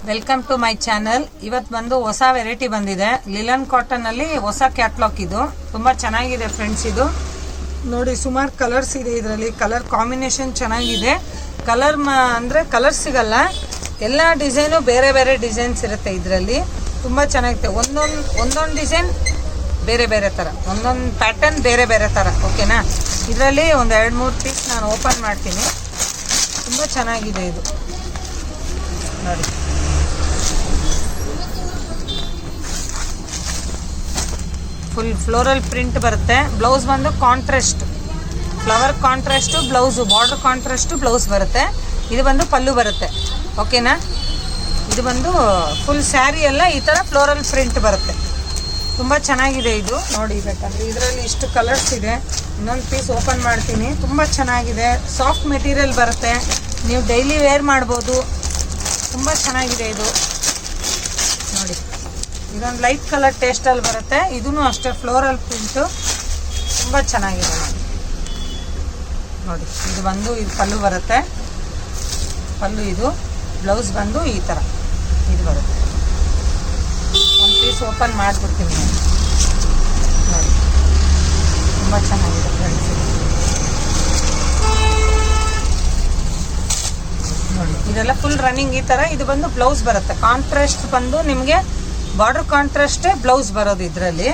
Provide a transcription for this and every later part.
Welcome to my channel. ಇವತ್ತು ಬಂದು ಹೊಸ ವೆರೈಟಿ ಬಂದಿದೆ. ಲಿಲನ್ ಕಾಟನ್ ಅಲ್ಲಿ ಹೊಸ ಕ್ಯಾಟ್ಲಾಗ್ ಇದು. ತುಂಬಾ ಚೆನ್ನಾಗಿದೆ ಫ್ರೆಂಡ್ಸ್. ಇದು ನೋಡಿ, ಸುಮಾರು ಕಲರ್ಸ್ ಇದೆ ಇದರಲ್ಲಿ. ಕಲರ್ ಕಾಂಬಿನೇಷನ್ ಚೆನ್ನಾಗಿದೆ. ಕಲರ್ ಅಂದ್ರೆ ಕಲರ್ ಸಿಗಲ್ಲ, ಎಲ್ಲ ಡಿಸೈನು ಬೇರೆ ಬೇರೆ ಡಿಸೈನ್ಸ್ ಇರುತ್ತೆ ಇದರಲ್ಲಿ. ತುಂಬಾ ಚೆನ್ನಾಗಿದೆ. ಒಂದೊಂದು ಡಿಸೈನ್ ಬೇರೆ ಬೇರೆ ಥರ, ಒಂದೊಂದು ಪ್ಯಾಟರ್ನ್ ಬೇರೆ ಬೇರೆ ಥರ. ಓಕೆನಾ? ಇದರಲ್ಲಿ ಒಂದು 2-3 ಪೀಸ್ ನಾನು ಓಪನ್ ಮಾಡ್ತೀನಿ. ತುಂಬ ಚೆನ್ನಾಗಿದೆ ಇದು ನೋಡಿ. ಫುಲ್ ಫ್ಲೋರಲ್ ಪ್ರಿಂಟ್ ಬರುತ್ತೆ. ಬ್ಲೌಸ್ ಬಂದು contrast, flower contrast blouse, border contrast blouse ಬರುತ್ತೆ. ಇದು ಬಂದು ಪಲ್ಲು ಬರುತ್ತೆ. ಓಕೆನಾ? ಇದು ಬಂದು ಫುಲ್ ಸ್ಯಾರಿ ಎಲ್ಲ ಈ ಥರ ಫ್ಲೋರಲ್ ಪ್ರಿಂಟ್ ಬರುತ್ತೆ. ತುಂಬ ಚೆನ್ನಾಗಿದೆ ಇದು ನೋಡಿ. ಬೇಕಂದ್ರೆ ಇದರಲ್ಲಿ ಇಷ್ಟು ಕಲರ್ಸ್ ಇದೆ. ಇನ್ನೊಂದು ಪೀಸ್ ಓಪನ್ ಮಾಡ್ತೀನಿ. ತುಂಬ ಚೆನ್ನಾಗಿದೆ. ಸಾಫ್ಟ್ ಮೆಟೀರಿಯಲ್ ಬರುತ್ತೆ. ನೀವು ಡೈಲಿ ವೇರ್ ಮಾಡ್ಬೋದು. ತುಂಬ ಚೆನ್ನಾಗಿದೆ ಇದು ನೋಡಿ. ಇದೊಂದು ಲೈಟ್ ಕಲರ್ ಟೇಸ್ಟಲ್ಲಿ ಬರುತ್ತೆ. ಇದೂ ಅಷ್ಟೇ ಫ್ಲೋರಲ್ ಪ್ರಿಂಟು. ತುಂಬ ಚೆನ್ನಾಗಿದೆ ನೋಡಿ. ಇದು ಬಂದು ಇದು ಪಲ್ಲು ಬರುತ್ತೆ. ಪಲ್ಲು ಇದು. ಬ್ಲೌಸ್ ಬಂದು ಈ ಥರ ಇದು ಬರುತ್ತೆ. ಒಂದು ಪೀಸ್ ಓಪನ್ ಮಾಡಿಬಿಡ್ತೀನಿ ನೋಡಿ. ತುಂಬ ಚೆನ್ನಾಗಿದೆ ಫ್ರೆಂಡ್ಸ್ ನೋಡಿ. ಇದೆಲ್ಲ ಫುಲ್ ರನ್ನಿಂಗ್ ಈ ಥರ. ಇದು ಬಂದು ಬ್ಲೌಸ್ ಬರುತ್ತೆ. ಕಾಂಟ್ರಾಸ್ಟ್ ಬಂದು ನಿಮಗೆ ಬಾರ್ಡರ್ ಕಾಂಟ್ರಾಸ್ಟೇ ಬ್ಲೌಸ್ ಬರೋದು ಇದರಲ್ಲಿ.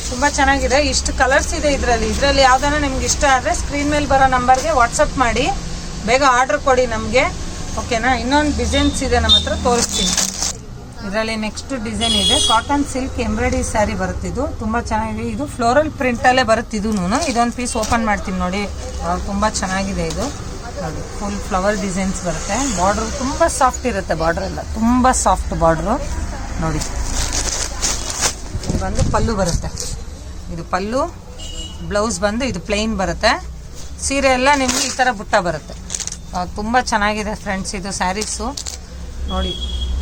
ತುಂಬ ಚೆನ್ನಾಗಿದೆ. ಇಷ್ಟು ಕಲರ್ಸ್ ಇದೆ ಇದರಲ್ಲಿ ಯಾವ್ದಾನ ನಿಮ್ಗೆ ಇಷ್ಟ ಆದರೆ ಸ್ಕ್ರೀನ್ ಮೇಲೆ ಬರೋ ನಂಬರ್ಗೆ ವಾಟ್ಸಪ್ ಮಾಡಿ, ಬೇಗ ಆರ್ಡರ್ ಕೊಡಿ ನಮಗೆ. ಓಕೆನಾ? ಇನ್ನೊಂದು ಡಿಸೈನ್ಸ್ ಇದೆ ನಮ್ಮ ಹತ್ರ, ತೋರಿಸ್ತೀನಿ. ಇದರಲ್ಲಿ ನೆಕ್ಸ್ಟ್ ಡಿಸೈನ್ ಇದೆ. ಕಾಟನ್ ಸಿಲ್ಕ್ ಎಂಬ್ರಾಯ್ಡರಿ ಸ್ಯಾರಿ ಬರುತ್ತಿದ್ದು. ತುಂಬ ಚೆನ್ನಾಗಿದೆ. ಇದು ಫ್ಲೋರಲ್ ಪ್ರಿಂಟಲ್ಲೇ ಬರುತ್ತಿದ್ದು. ಇದೊಂದು ಪೀಸ್ ಓಪನ್ ಮಾಡ್ತೀನಿ ನೋಡಿ. ತುಂಬ ಚೆನ್ನಾಗಿದೆ ಇದು ನೋಡಿ. ಫುಲ್ ಫ್ಲವರ್ ಡಿಸೈನ್ಸ್ ಬರುತ್ತೆ. ಬಾರ್ಡ್ರು ತುಂಬ ಸಾಫ್ಟ್ ಇರುತ್ತೆ. ಬಾರ್ಡ್ರ್ ಎಲ್ಲ ತುಂಬ ಸಾಫ್ಟ್ ಬಾರ್ಡ್ರು ನೋಡಿ. ಇದು ಬಂದು ಪಲ್ಲು ಬರುತ್ತೆ. ಇದು ಪಲ್ಲು. ಬ್ಲೌಸ್ ಬಂದು ಇದು ಪ್ಲೇನ್ ಬರುತ್ತೆ. ಸೀರೆ ಎಲ್ಲ ನಿಮಗೆ ಈ ಥರ ಬುಟ್ಟ ಬರುತ್ತೆ. ತುಂಬ ಚೆನ್ನಾಗಿದೆ ಫ್ರೆಂಡ್ಸ್ ಇದು ಸ್ಯಾರೀಸು ನೋಡಿ.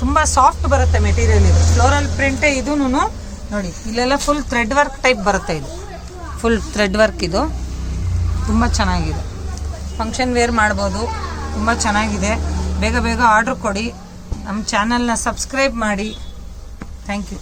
ತುಂಬ ಸಾಫ್ಟ್ ಬರುತ್ತೆ ಮೆಟೀರಿಯಲ್. ಇದು ಫ್ಲೋರಲ್ ಪ್ರಿಂಟೇ ಇದೂ ನೋಡಿ. ಇಲ್ಲೆಲ್ಲ ಫುಲ್ ಥ್ರೆಡ್ ವರ್ಕ್ ಟೈಪ್ ಬರುತ್ತೆ. ಇದು ಫುಲ್ ಥ್ರೆಡ್ ವರ್ಕ್. ಇದು ತುಂಬ ಚೆನ್ನಾಗಿದೆ. ಫಂಕ್ಷನ್ ವೇರ್ ಮಾಡ್ಬೋದು. ತುಂಬ ಚೆನ್ನಾಗಿದೆ. ಬೇಗ ಬೇಗ ಆರ್ಡ್ರ್ ಕೊಡಿ. ನಮ್ಮ ಚಾನಲ್ನ ಸಬ್ಸ್ಕ್ರೈಬ್ ಮಾಡಿ. Thank you.